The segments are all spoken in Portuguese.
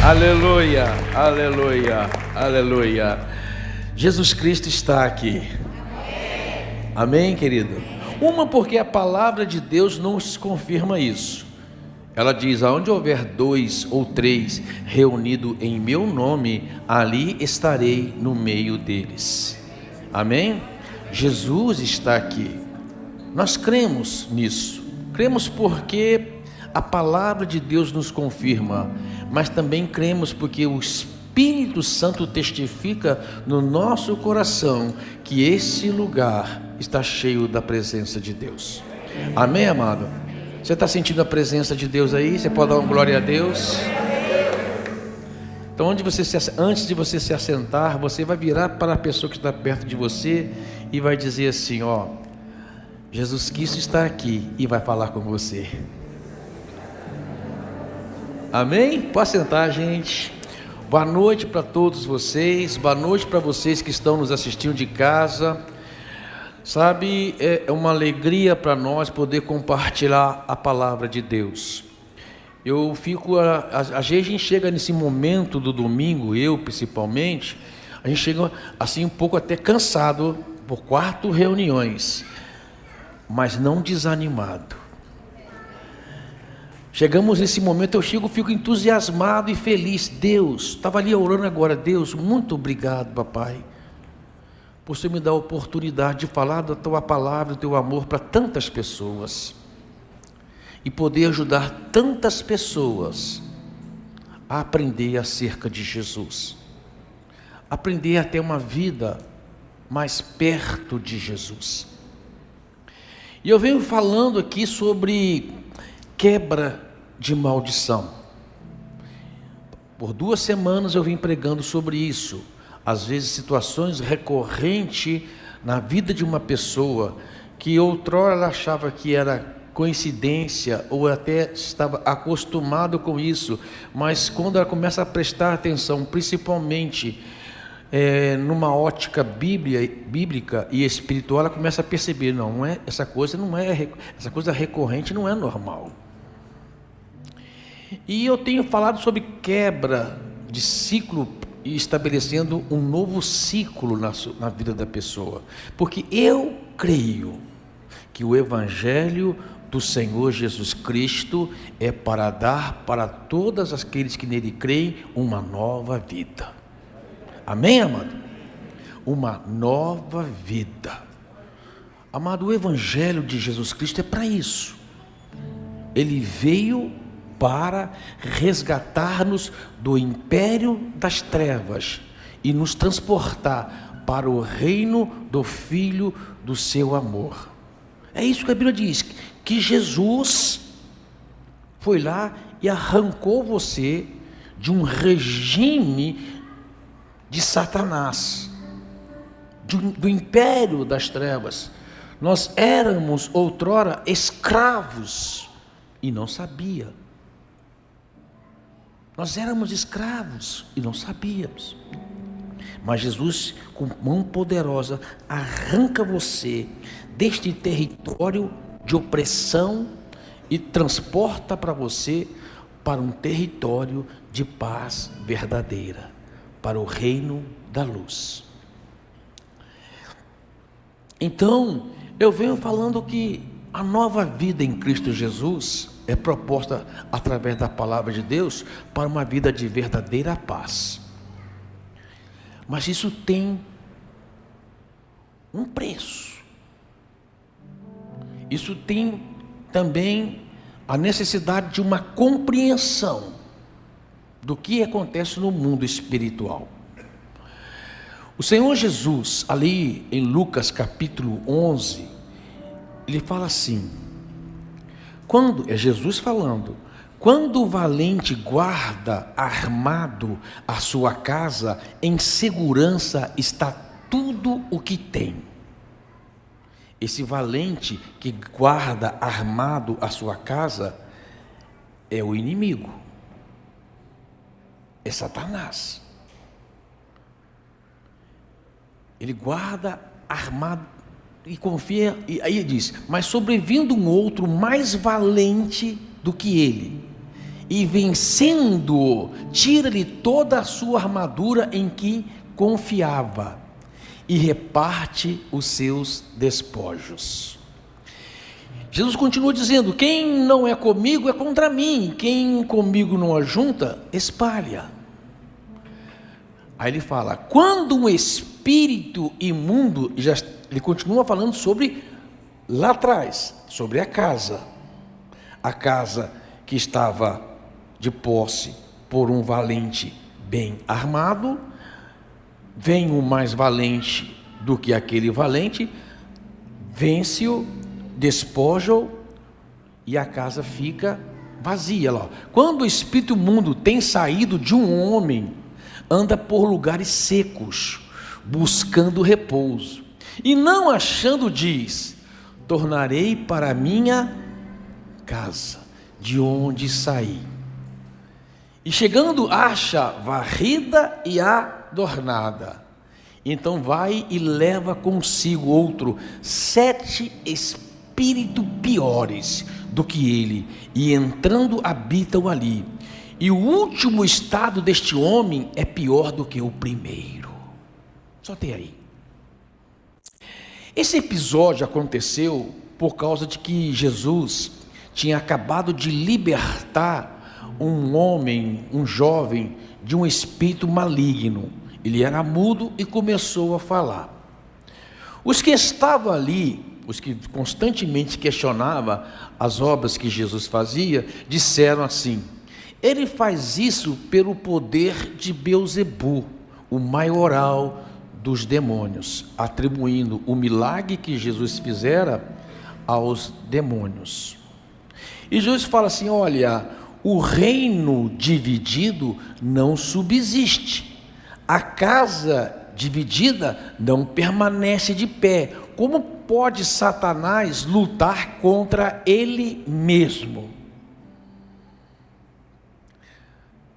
Aleluia, aleluia, aleluia. Jesus Cristo está aqui. Amém, querido? Porque a palavra de Deus nos confirma isso. Ela diz: aonde houver 2 ou 3 reunidos em meu nome, ali estarei no meio deles. Amém? Jesus está aqui. Nós cremos nisso. Cremos porque a palavra de Deus nos confirma, mas também cremos porque o Espírito Santo testifica no nosso coração que esse lugar está cheio da presença de Deus. Amém, amado? Você está sentindo a presença de Deus aí? Você pode dar uma glória a Deus? Então, antes de você se assentar, você vai virar para a pessoa que está perto de você e vai dizer assim: ó, Jesus Cristo está aqui e vai falar com você. Amém? Pode sentar, gente. Boa noite para todos vocês. Boa noite para vocês que estão nos assistindo de casa. Sabe, é uma alegria para nós poder compartilhar a palavra de Deus. Eu fico, às vezes a gente chega nesse momento do domingo, eu principalmente, a gente chega assim um pouco até cansado por 4 reuniões, mas não desanimado. Chegamos nesse momento, eu fico entusiasmado e feliz. Deus, estava ali orando agora. Deus, muito obrigado, papai, por você me dar a oportunidade de falar da tua palavra, do teu amor para tantas pessoas, e poder ajudar tantas pessoas a aprender acerca de Jesus, aprender a ter uma vida mais perto de Jesus. E eu venho falando aqui sobre quebra de maldição. Por 2 semanas eu vim pregando sobre isso. Às vezes situações recorrentes na vida de uma pessoa, que outrora ela achava que era coincidência, ou até estava acostumado com isso, mas quando ela começa a prestar atenção, principalmente numa ótica bíblica e espiritual, ela começa a perceber: essa coisa recorrente não é normal. E eu tenho falado sobre quebra de ciclo e estabelecendo um novo ciclo na vida da pessoa, porque eu creio que o Evangelho do Senhor Jesus Cristo é para dar para todos aqueles que nele creem uma nova vida. Amém, amado? Uma nova vida. Amado, o Evangelho de Jesus Cristo é para isso. Ele veio para resgatar-nos do império das trevas e nos transportar para o reino do Filho do seu amor. É isso que a Bíblia diz, que Jesus foi lá e arrancou você de um regime de Satanás, do império das trevas. Nós éramos outrora escravos e não sabia. Nós éramos escravos e não sabíamos. Mas Jesus, com mão poderosa, arranca você deste território de opressão e transporta para você para um território de paz verdadeira, para o reino da luz. Então, eu venho falando que a nova vida em Cristo Jesus é proposta através da palavra de Deus para uma vida de verdadeira paz. Mas isso tem um preço. Isso tem também a necessidade de uma compreensão do que acontece no mundo espiritual. O Senhor Jesus, ali em Lucas capítulo 11, ele fala assim, é Jesus falando: quando o valente guarda armado a sua casa, em segurança está tudo o que tem. Esse valente que guarda armado a sua casa é o inimigo, é Satanás. Ele guarda armado e confia, e aí ele diz: mas sobrevindo um outro mais valente do que ele, e vencendo-o, tira-lhe toda a sua armadura em que confiava e reparte os seus despojos. Jesus continua dizendo: quem não é comigo é contra mim, quem comigo não ajunta, espalha. Aí ele fala: quando um espírito imundo, ele continua falando sobre lá atrás, sobre a casa que estava de posse por um valente bem armado, vem um mais valente do que aquele valente, vence-o, despoja-o e a casa fica vazia. Lá. Quando o espírito imundo tem saído de um homem, anda por lugares secos, buscando repouso, e não achando, diz: tornarei para a minha casa, de onde saí. E chegando, acha varrida e adornada. Então vai e leva consigo outro 7 espíritos piores do que ele, e entrando habitam ali. E o último estado deste homem é pior do que o primeiro. Só tem aí. Esse episódio aconteceu por causa de que Jesus tinha acabado de libertar um homem, um jovem, de um espírito maligno. Ele era mudo e começou a falar. Os que estavam ali, os que constantemente questionavam as obras que Jesus fazia, disseram assim: ele faz isso pelo poder de Beelzebu, o maioral dos demônios, atribuindo o milagre que Jesus fizera aos demônios. E Jesus fala assim: olha, o reino dividido não subsiste, a casa dividida não permanece de pé. Como pode Satanás lutar contra ele mesmo?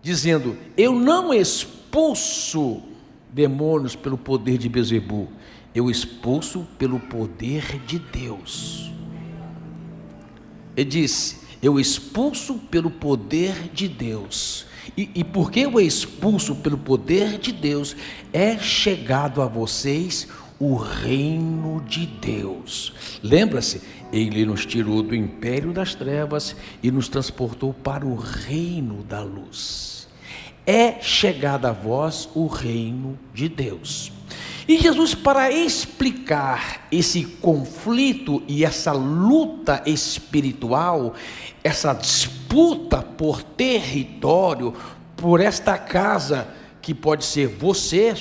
Dizendo: eu não expulso demônios pelo poder de Beelzebu, eu expulso pelo poder de Deus. Ele disse: eu expulso pelo poder de Deus. E porque eu expulso pelo poder de Deus, é chegado a vocês o reino de Deus. Lembra-se, ele nos tirou do império das trevas e nos transportou para o reino da luz. É chegado a vós o reino de Deus. E Jesus, para explicar esse conflito e essa luta espiritual, essa disputa por território, por esta casa que pode ser você,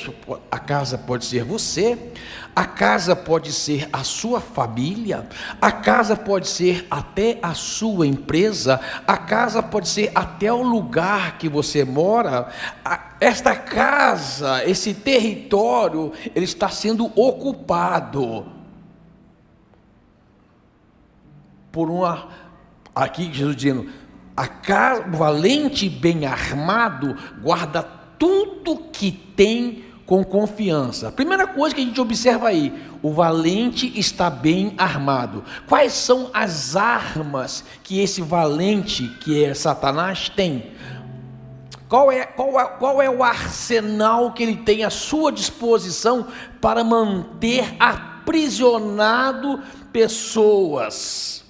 a casa pode ser você, a casa pode ser a sua família, a casa pode ser até a sua empresa, a casa pode ser até o lugar que você mora. Esta casa, esse território, ele está sendo ocupado por aqui Jesus dizendo, o valente bem armado guarda tudo que tem com confiança. A primeira coisa que a gente observa aí, o valente está bem armado. Quais são as armas que esse valente, que é Satanás, tem? Qual é o arsenal que ele tem à sua disposição para manter aprisionado pessoas?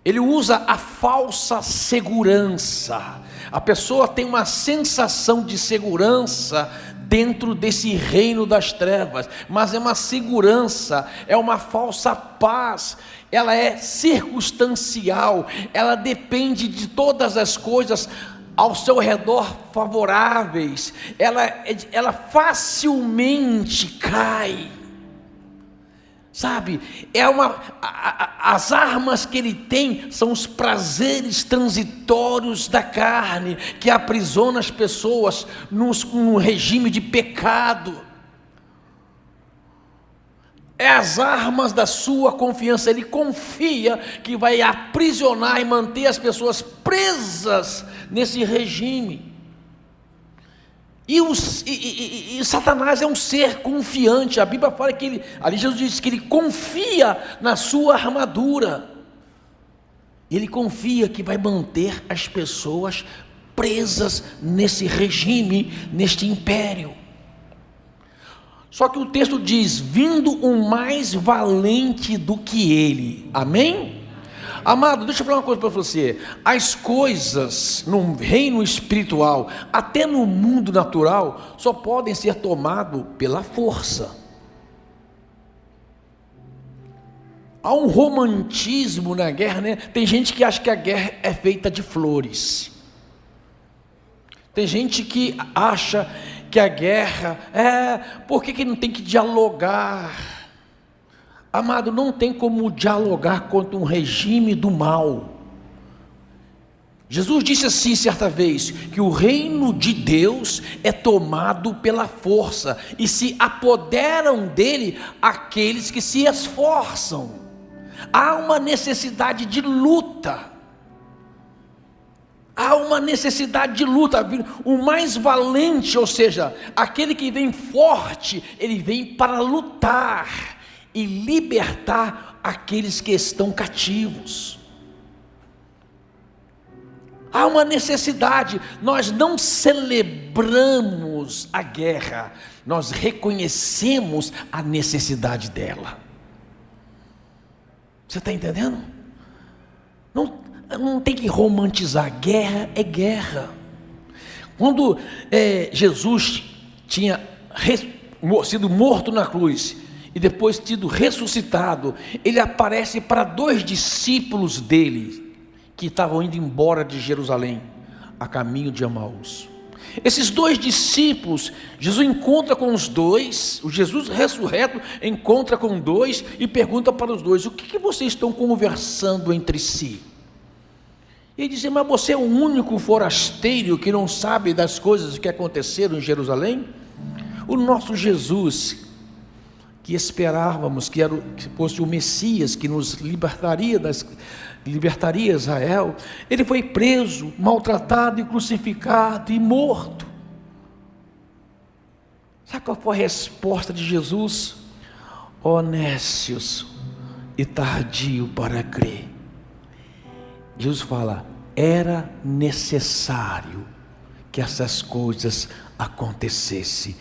Ele usa a falsa segurança. A pessoa tem uma sensação de segurança dentro desse reino das trevas, mas é uma segurança, é uma falsa paz, ela é circunstancial, ela depende de todas as coisas ao seu redor favoráveis, ela facilmente cai. Sabe, as armas que ele tem são os prazeres transitórios da carne, que aprisiona as pessoas num regime de pecado. É as armas da sua confiança. Ele confia que vai aprisionar e manter as pessoas presas nesse regime. E Satanás é um ser confiante. A Bíblia fala que ali Jesus diz que ele confia na sua armadura. Ele confia que vai manter as pessoas presas nesse regime, neste império. Só que o texto diz: vindo um mais valente do que ele. Amém? Amado, deixa eu falar uma coisa para você. As coisas no reino espiritual, até no mundo natural, só podem ser tomadas pela força. Há um romantismo na guerra, né? Tem gente que acha que a guerra é feita de flores. Tem gente que acha que a guerra por que não tem que dialogar? Amado, não tem como dialogar contra um regime do mal. Jesus disse assim certa vez, que o reino de Deus é tomado pela força, e se apoderam dele aqueles que se esforçam. Há uma necessidade de luta. Há uma necessidade de luta. O mais valente, ou seja, aquele que vem forte, ele vem para lutar e libertar aqueles que estão cativos. Há uma necessidade. Nós não celebramos a guerra, nós reconhecemos a necessidade dela. Você está entendendo? Não tem que romantizar. Guerra é guerra. Quando Jesus tinha sido morto na cruz e depois tido ressuscitado, ele aparece para 2 discípulos dele que estavam indo embora de Jerusalém a caminho de Emaús. Esses 2 discípulos, Jesus encontra com os 2, o Jesus ressurreto encontra com 2 e pergunta para os 2: o que vocês estão conversando entre si? E ele diz: mas você é o único forasteiro que não sabe das coisas que aconteceram em Jerusalém? O nosso Jesus, que esperávamos que fosse o Messias, que nos libertaria Israel, ele foi preso, maltratado e crucificado e morto. Sabe qual foi a resposta de Jesus? Ó nécios e tardio para crer. Jesus fala: era necessário que essas coisas acontecessem.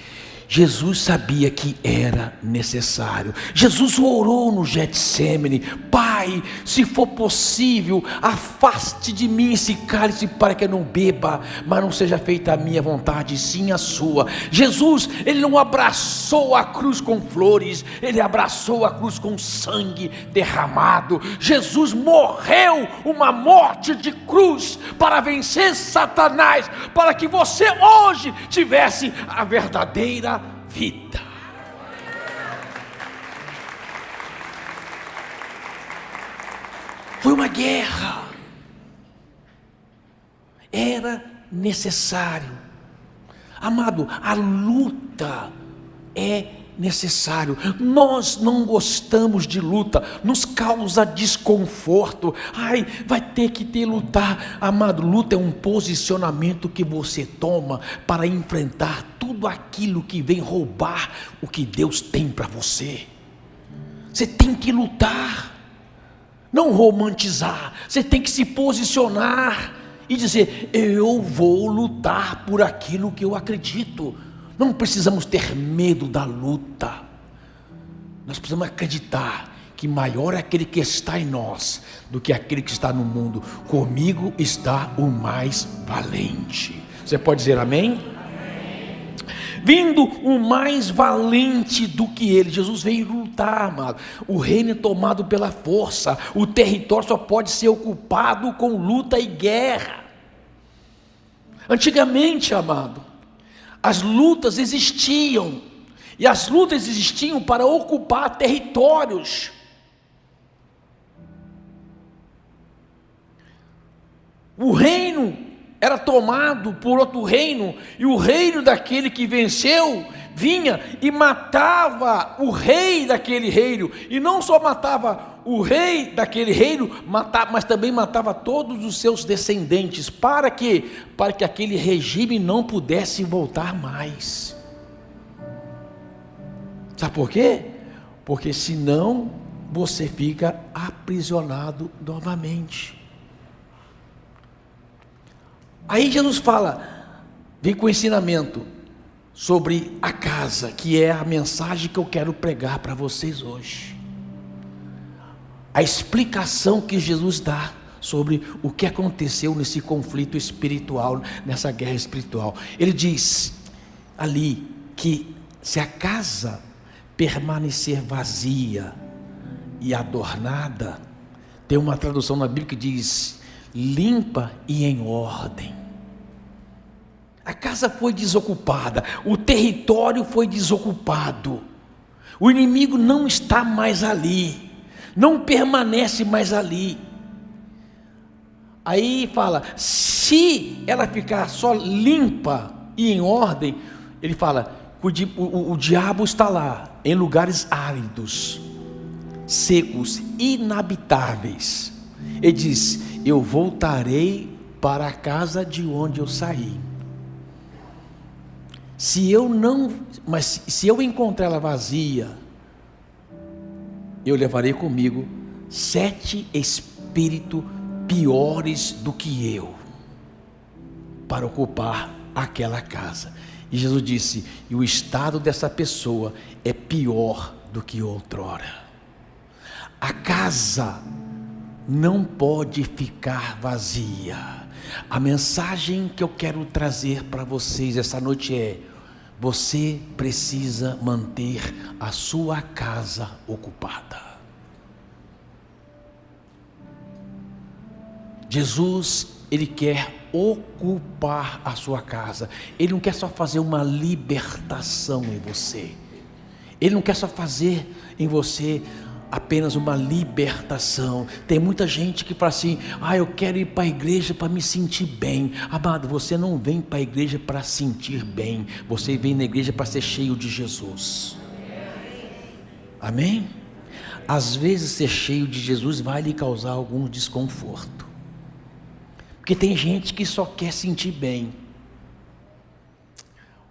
Jesus sabia que era necessário. Jesus orou no Getsêmani: Pai, se for possível, afaste de mim esse cálice para que eu não beba, mas não seja feita a minha vontade, sim a sua. Jesus, ele não abraçou a cruz com flores, ele abraçou a cruz com sangue derramado. Jesus morreu uma morte de cruz para vencer Satanás, para que você hoje tivesse a verdadeira vida. Foi uma guerra. Era necessário. Amado, a luta é necessário. Nós não gostamos de luta, nos causa desconforto. Ai, vai ter que lutar. Amado, luta é um posicionamento que você toma para enfrentar tudo aquilo que vem roubar o que Deus tem para você. Você tem que lutar, não romantizar. Você tem que se posicionar e dizer: eu vou lutar por aquilo que eu acredito. Não precisamos ter medo da luta. Nós precisamos acreditar que maior é aquele que está em nós do que aquele que está no mundo. Comigo está o mais valente. Você pode dizer amém? Amém. Vindo o mais valente do que ele. Jesus veio lutar, amado. O reino é tomado pela força. O território só pode ser ocupado com luta e guerra. Antigamente, amado, as lutas existiam, e as lutas existiam para ocupar territórios. O reino era tomado por outro reino, e o reino daquele que venceu vinha e matava o rei daquele reino, e não só matava o rei daquele reino, mas também matava todos os seus descendentes. Para quê? Para que aquele regime não pudesse voltar mais. Sabe por quê? Porque senão você fica aprisionado novamente. Aí Jesus fala, vem com o ensinamento sobre a casa, que é a mensagem que eu quero pregar para vocês hoje. A explicação que Jesus dá sobre o que aconteceu nesse conflito espiritual, nessa guerra espiritual. Ele diz ali que se a casa permanecer vazia e adornada, tem uma tradução na Bíblia que diz limpa e em ordem. A casa foi desocupada, o território foi desocupado, o inimigo não está mais ali, não permanece mais ali. Aí fala, se ela ficar só limpa e em ordem, ele fala, o diabo está lá, em lugares áridos, secos, inabitáveis. Ele diz, eu voltarei para a casa de onde eu saí. Se eu encontrar ela vazia, eu levarei comigo 7 espíritos piores do que eu, para ocupar aquela casa. E Jesus disse, e o estado dessa pessoa é pior do que outrora. A casa não pode ficar vazia. A mensagem que eu quero trazer para vocês essa noite é: você precisa manter a sua casa ocupada. Jesus, Ele quer ocupar a sua casa. Ele não quer só fazer uma libertação em você. Ele não quer só fazer em você apenas uma libertação. Tem muita gente que fala assim, eu quero ir para a igreja para me sentir bem. Amado, você não vem para a igreja para sentir bem, você vem na igreja para ser cheio de Jesus. Amém? Às vezes ser cheio de Jesus vai lhe causar algum desconforto, porque tem gente que só quer sentir bem.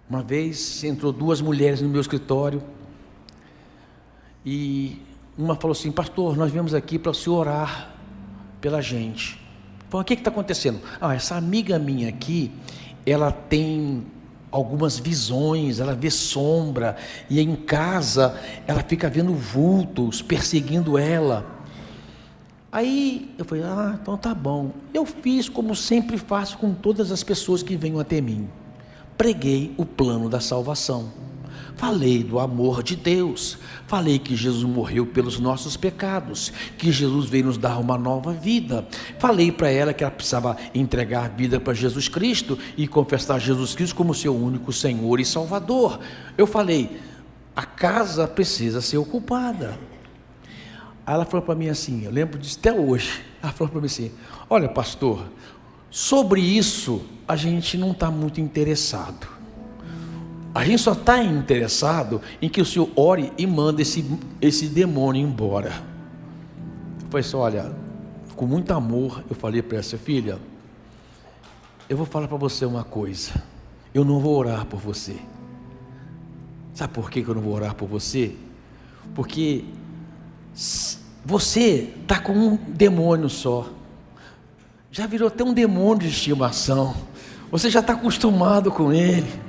Uma vez entrou 2 mulheres no meu escritório, e uma falou assim, pastor, nós viemos aqui para o senhor orar pela gente. Falei, o que está acontecendo? Essa amiga minha aqui, ela tem algumas visões, ela vê sombra, e em casa ela fica vendo vultos perseguindo ela. Aí eu falei, então tá bom. Eu fiz como sempre faço com todas as pessoas que venham até mim. Preguei o plano da salvação. Falei do amor de Deus, falei que Jesus morreu pelos nossos pecados, que Jesus veio nos dar uma nova vida. Falei para ela que ela precisava entregar a vida para Jesus Cristo e confessar Jesus Cristo como seu único Senhor e Salvador. Eu falei, a casa precisa ser ocupada. Aí ela falou para mim assim, eu lembro disso até hoje, ela falou para mim assim, olha pastor, sobre isso a gente não está muito interessado. A gente só está interessado em que o senhor ore e manda esse demônio embora. Eu falei assim, olha, com muito amor, eu falei para essa filha, eu vou falar para você uma coisa, eu não vou orar por você. Sabe por que eu não vou orar por você? Porque você está com um demônio só, já virou até um demônio de estimação, você já está acostumado com ele.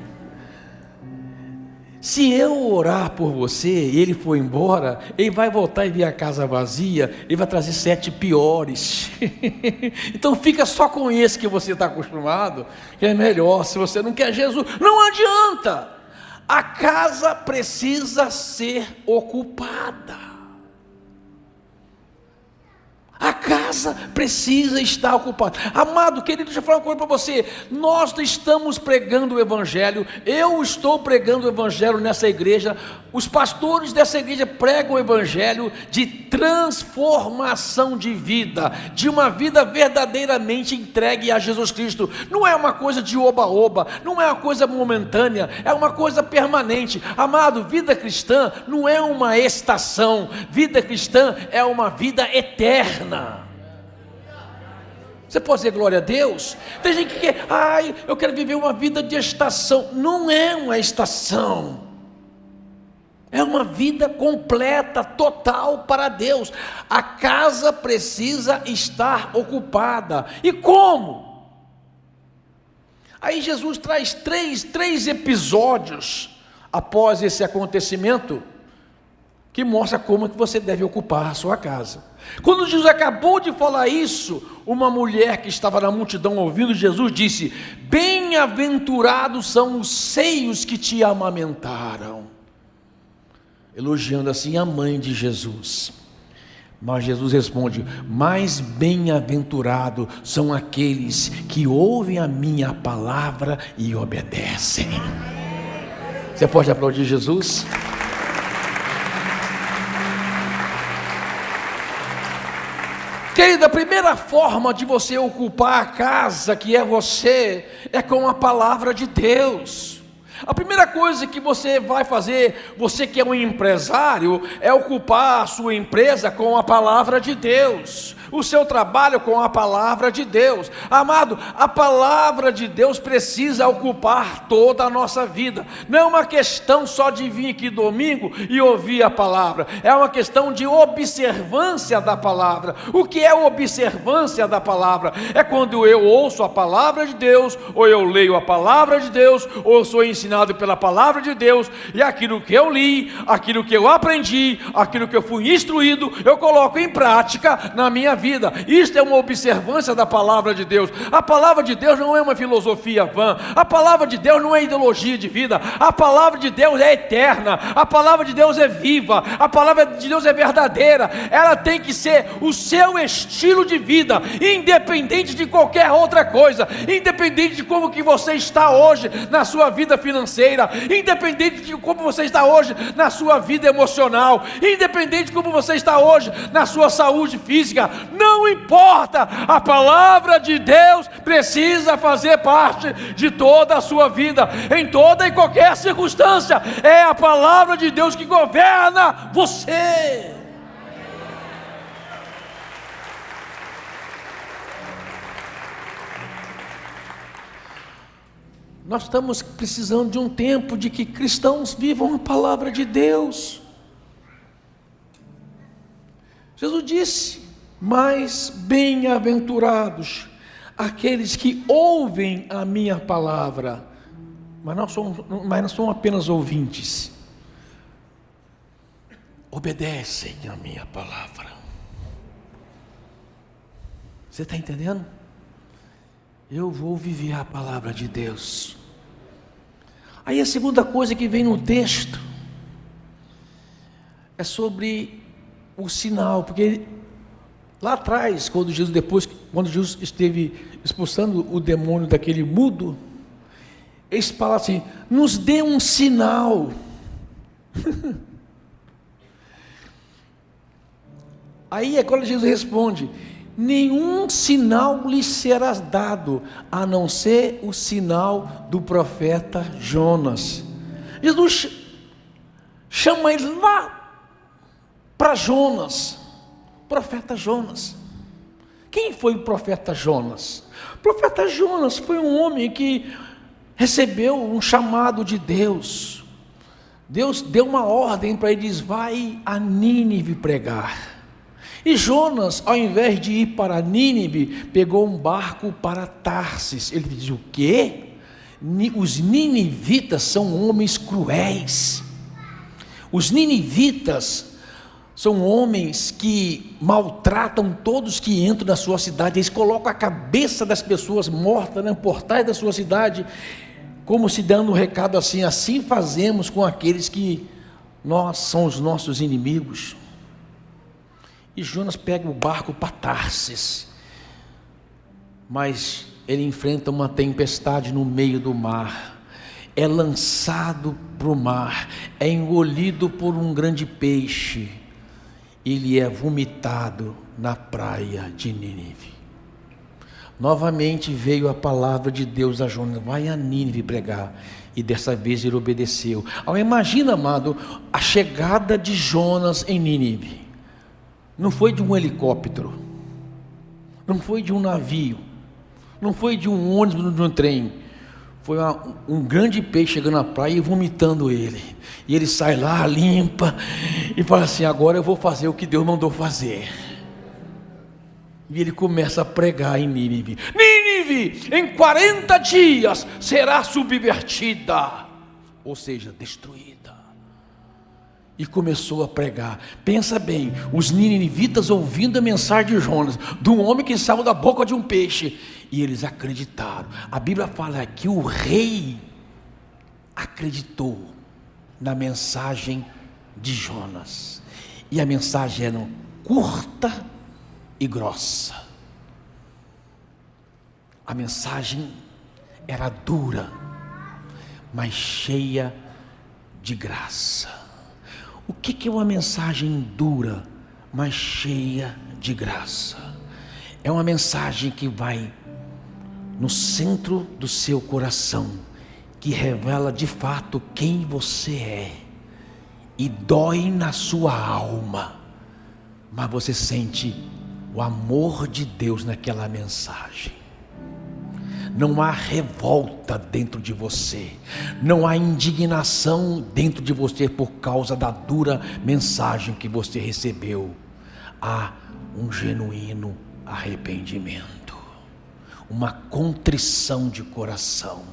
Se eu orar por você e ele for embora, ele vai voltar e ver a casa vazia, ele vai trazer 7 piores. Então fica só com esse que você está acostumado, que é melhor. Se você não quer Jesus, não adianta. A casa precisa ser ocupada. A casa precisa estar ocupada. Amado, querido, deixa eu falar uma coisa para você. Nós estamos pregando o Evangelho. Eu estou pregando o Evangelho nessa igreja. Os pastores dessa igreja pregam o Evangelho de transformação de vida, de uma vida verdadeiramente entregue a Jesus Cristo. Não é uma coisa de oba-oba, não é uma coisa momentânea, é uma coisa permanente. Amado, vida cristã não é uma estação. Vida cristã é uma vida eterna. Você pode dizer glória a Deus? Tem gente que quer, eu quero viver uma vida de estação. Não é uma estação, é uma vida completa, total para Deus. A casa precisa estar ocupada. E como? Aí Jesus traz três episódios após esse acontecimento, que mostra como que você deve ocupar a sua casa. Quando Jesus acabou de falar isso, uma mulher que estava na multidão ouvindo Jesus disse: bem-aventurados são os seios que te amamentaram, elogiando assim a mãe de Jesus. Mas Jesus responde: mais bem-aventurado são aqueles que ouvem a minha palavra e obedecem. Você pode aplaudir Jesus? Querida, a primeira forma de você ocupar a casa que é você, é com a palavra de Deus. A primeira coisa que você vai fazer, você que é um empresário, é ocupar a sua empresa com a palavra de Deus, o seu trabalho com a palavra de Deus. Amado, a palavra de Deus precisa ocupar toda a nossa vida. Não é uma questão só de vir aqui domingo e ouvir a palavra, é uma questão de observância da palavra. O que é observância da palavra? É quando eu ouço a palavra de Deus, ou eu leio a palavra de Deus, ou eu sou ensinado pela palavra de Deus, e aquilo que eu li, aquilo que eu aprendi, aquilo que eu fui instruído, eu coloco em prática na minha vida. Isto é uma observância da palavra de Deus. A palavra de Deus não é uma filosofia vã, a palavra de Deus não é ideologia de vida, a palavra de Deus é eterna, a palavra de Deus é viva, a palavra de Deus é verdadeira. Ela tem que ser o seu estilo de vida, independente de qualquer outra coisa, independente de como que você está hoje na sua vida financeira, independente de como você está hoje na sua vida emocional, independente de como você está hoje na sua saúde física, não importa, a palavra de Deus precisa fazer parte de toda a sua vida, em toda e qualquer circunstância. É a palavra de Deus que governa você. Nós estamos precisando de um tempo de que cristãos vivam a palavra de Deus. Jesus disse: mais bem-aventurados aqueles que ouvem a minha palavra, mas não são apenas ouvintes, obedecem a minha palavra. Você está entendendo? Eu vou viver a palavra de Deus. Aí a segunda coisa que vem no texto é sobre o sinal, porque lá atrás, quando Jesus esteve expulsando o demônio daquele mudo, eles falam assim: nos dê um sinal. Aí é quando Jesus responde: nenhum sinal lhe será dado, a não ser o sinal do profeta Jonas. Jesus chama ele lá para Jonas, profeta Jonas. Quem foi o profeta Jonas? O profeta Jonas foi um homem que recebeu um chamado de Deus. Deus deu uma ordem para ele, diz: vai a Nínive pregar. E Jonas, ao invés de ir para Nínive, pegou um barco para Tarsis. Ele diz: o quê? Os ninivitas são homens cruéis. Os ninivitas são homens que maltratam todos que entram na sua cidade. Eles colocam a cabeça das pessoas mortas nos portais da sua cidade, como se dando um recado assim: assim fazemos com aqueles que são os nossos inimigos. E Jonas pega o barco para Tarsis, mas ele enfrenta uma tempestade no meio do mar, é lançado para o mar, é engolido por um grande peixe, ele é vomitado na praia de Nínive. Novamente veio a palavra de Deus a Jonas: vai a Nínive pregar. E dessa vez ele obedeceu. Agora imagina, amado, a chegada de Jonas em Nínive. Não foi de um helicóptero, não foi de um navio, não foi de um ônibus, de um trem. Foi um grande peixe chegando na praia e vomitando ele. E ele sai lá, limpa e fala assim: agora eu vou fazer o que Deus mandou fazer. E ele começa a pregar em Nínive: Nínive, Nínive em 40 dias será subvertida, ou seja, destruída. E começou a pregar. Pensa bem, os ninivitas ouvindo a mensagem de Jonas, de um homem que saiu da boca de um peixe, e eles acreditaram. A Bíblia fala que o rei acreditou na mensagem de Jonas, e a mensagem era curta e grossa. A mensagem era dura, mas cheia de graça. O que é uma mensagem dura, mas cheia de graça? É uma mensagem que vai no centro do seu coração, que revela de fato quem você é, e dói na sua alma, mas você sente o amor de Deus naquela mensagem. Não há revolta dentro de você, não há indignação dentro de você por causa da dura mensagem que você recebeu. Há um genuíno arrependimento, uma contrição de coração.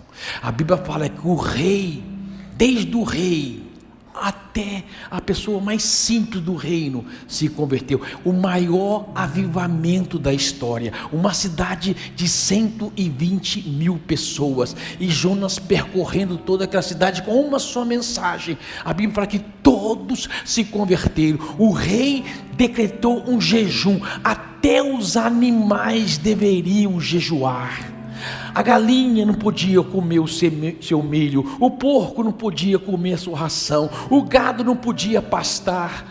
A Bíblia fala que o rei, desde o rei até a pessoa mais simples do reino, se converteu. O maior avivamento da história, uma cidade de 120 mil pessoas, e Jonas percorrendo toda aquela cidade com uma só mensagem. A Bíblia fala que todos se converteram. O rei decretou um jejum, até os animais deveriam jejuar. A galinha não podia comer o seu milho, o porco não podia comer a sua ração, o gado não podia pastar,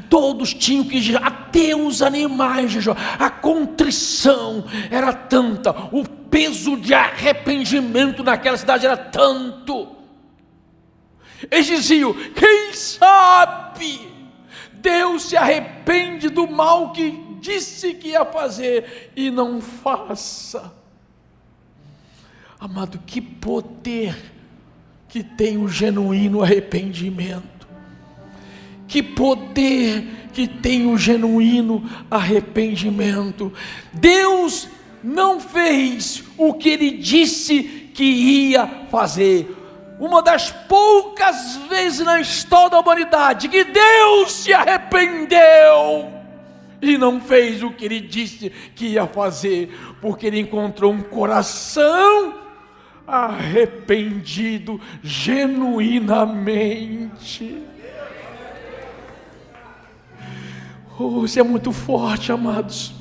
todos tinham que jejuar, até os animais jejuar. A contrição era tanta, o peso de arrependimento naquela cidade era tanto. Eles diziam: quem sabe Deus se arrepende do mal que disse que ia fazer e não faça. Amado, que poder que tem o genuíno arrependimento, que poder que tem o genuíno arrependimento. Deus não fez o que Ele disse que ia fazer. Uma das poucas vezes na história da humanidade que Deus se arrependeu e não fez o que Ele disse que ia fazer, porque Ele encontrou um coração arrependido genuinamente. Isso é muito forte, amados.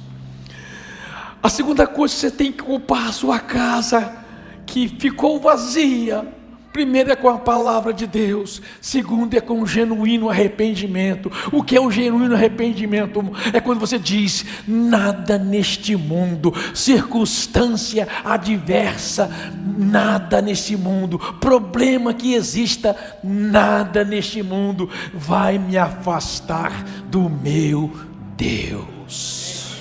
A segunda coisa, você tem que ocupar a sua casa que ficou vazia. Primeiro é com a palavra de Deus, segundo é com o genuíno arrependimento. O que é o genuíno arrependimento? É quando você diz: nada neste mundo, circunstância adversa, nada neste mundo, problema que exista, nada neste mundo vai me afastar do meu Deus.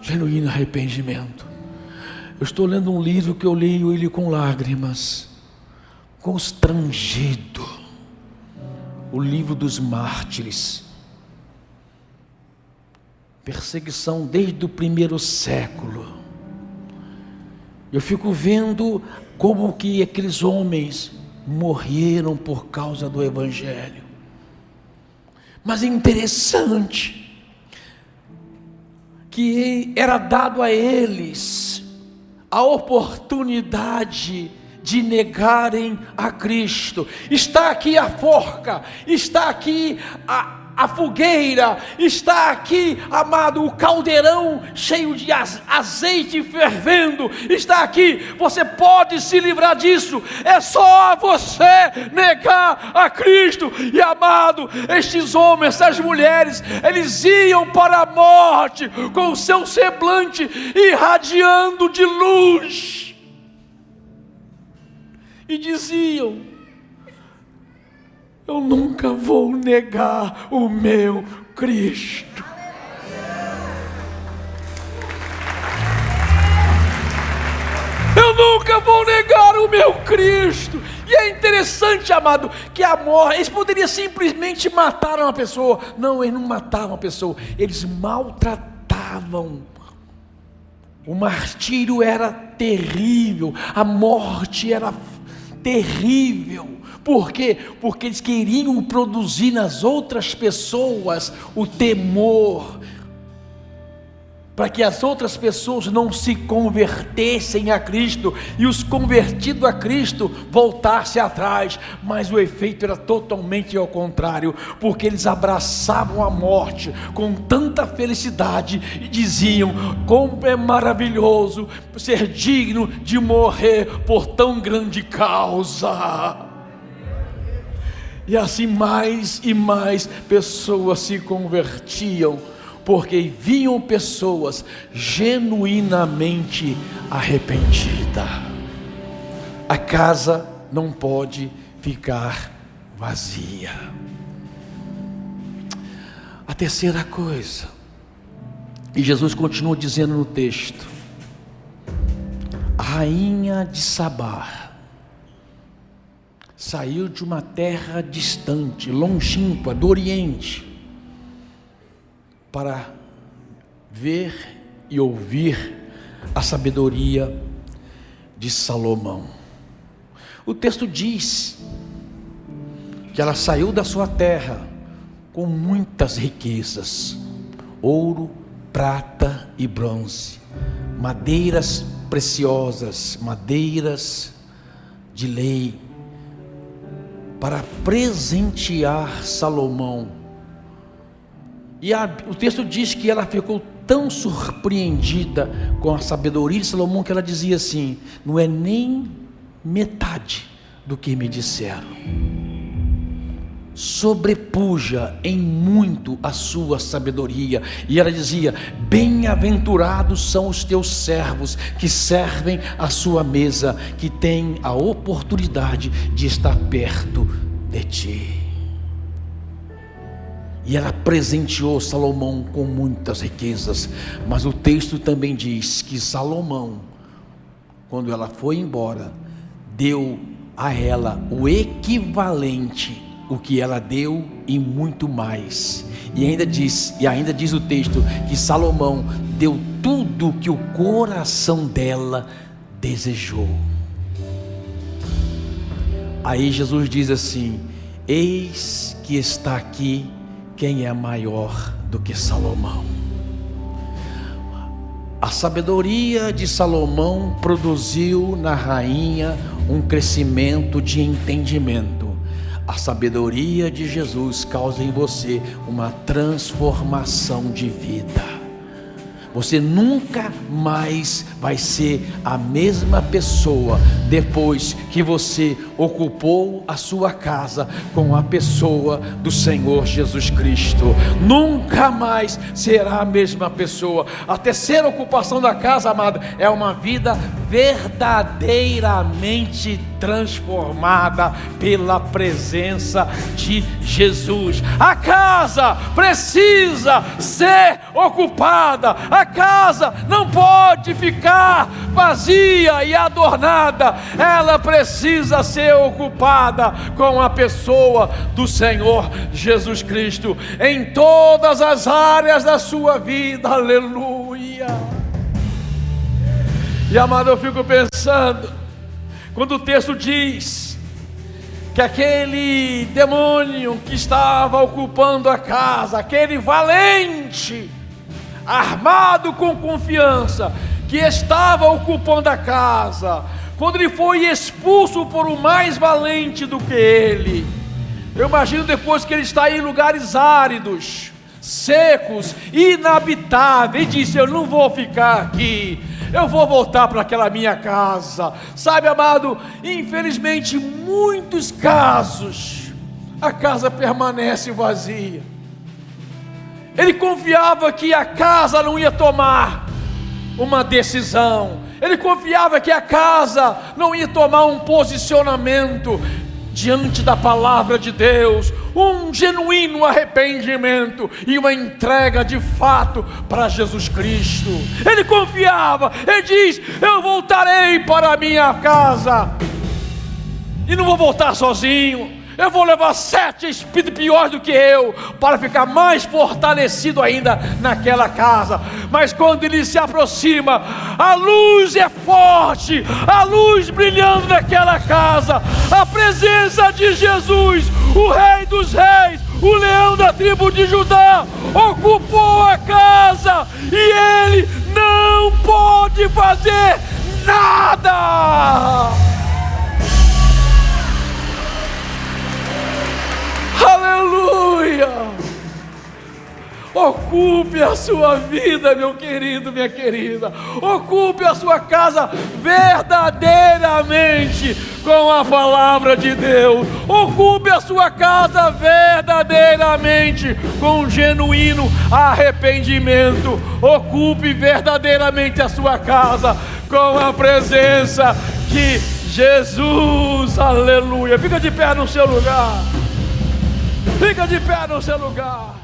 Genuíno arrependimento. Eu estou lendo um livro que eu leio ele com lágrimas, constrangido. O livro dos mártires. Perseguição desde o primeiro século. Eu fico vendo como que aqueles homens morreram por causa do Evangelho. Mas é interessante que era dado a eles a oportunidade de negarem a Cristo. Está aqui a forca, está aqui a fogueira, está aqui, amado, o caldeirão cheio de azeite fervendo, está aqui, você pode se livrar disso, é só você negar a Cristo. E amado, estes homens, essas mulheres, eles iam para a morte com o seu semblante irradiando de luz, e diziam: eu nunca vou negar o meu Cristo. Eu nunca vou negar o meu Cristo. E é interessante, amado, que a morte, eles poderiam simplesmente matar uma pessoa. Não, eles não matavam a pessoa, eles maltratavam O martírio era terrível, a morte era terrível. Por quê? Porque eles queriam produzir nas outras pessoas o temor, para que as outras pessoas não se convertessem a Cristo, e os convertidos a Cristo voltassem atrás. Mas o efeito era totalmente ao contrário, porque eles abraçavam a morte com tanta felicidade e diziam: como é maravilhoso ser digno de morrer por tão grande causa. E assim mais e mais pessoas se convertiam, porque viam pessoas genuinamente arrependidas. A casa não pode ficar vazia. A terceira coisa, e Jesus continua dizendo no texto: a rainha de Sabá saiu de uma terra distante, longínqua, do Oriente, para ver e ouvir a sabedoria de Salomão. O texto diz que ela saiu da sua terra com muitas riquezas: ouro, prata e bronze, madeiras preciosas, madeiras de lei, para presentear Salomão. E o texto diz que ela ficou tão surpreendida com a sabedoria de Salomão, que ela dizia assim: não é nem metade do que me disseram. Sobrepuja em muito a sua sabedoria. E ela dizia: bem-aventurados são os teus servos que servem a sua mesa, que têm a oportunidade de estar perto de ti. E ela presenteou Salomão com muitas riquezas. Mas o texto também diz que Salomão, quando ela foi embora, deu a ela o equivalente, o que ela deu e muito mais. E ainda diz o texto que Salomão deu tudo que o coração dela desejou. Aí Jesus diz assim: eis que está aqui quem é maior do que Salomão. A sabedoria de Salomão produziu na rainha um crescimento de entendimento. A sabedoria de Jesus causa em você uma transformação de vida. Você nunca mais vai ser a mesma pessoa depois que você ocupou a sua casa com a pessoa do Senhor Jesus Cristo. Nunca mais será a mesma pessoa. A terceira ocupação da casa, amado, é uma vida verdadeiramente transformada pela presença de Jesus. A casa precisa ser ocupada. A casa não pode ficar vazia e adornada. Ela precisa ser ocupada com a pessoa do Senhor Jesus Cristo em todas as áreas da sua vida. Aleluia. E amado, eu fico pensando, quando o texto diz que aquele demônio que estava ocupando a casa, aquele valente, armado com confiança, que estava ocupando a casa, quando ele foi expulso por um mais valente do que ele, eu imagino depois que ele está em lugares áridos, secos, inabitáveis, e disse: eu não vou ficar aqui, eu vou voltar para aquela minha casa. Sabe, amado, infelizmente, em muitos casos, a casa permanece vazia. Ele confiava que a casa não ia tomar uma decisão, ele confiava que a casa não ia tomar um posicionamento diante da palavra de Deus, um genuíno arrependimento e uma entrega de fato para Jesus Cristo. Ele confiava, ele diz: eu voltarei para a minha casa, e não vou voltar sozinho, Eu vou levar 7 espíritos piores do que eu, para ficar mais fortalecido ainda naquela casa. Mas quando ele se aproxima, a luz é forte, a luz brilhando naquela casa, a presença de Jesus, o Rei dos Reis, o leão da tribo de Judá, ocupou a casa, e ele não pode fazer nada. Aleluia! Ocupe a sua vida, meu querido, minha querida. Ocupe a sua casa verdadeiramente com a palavra de Deus. Ocupe a sua casa verdadeiramente com um genuíno arrependimento. Ocupe verdadeiramente a sua casa com a presença de Jesus. Aleluia! Fica de pé no seu lugar. Fica de pé no seu lugar.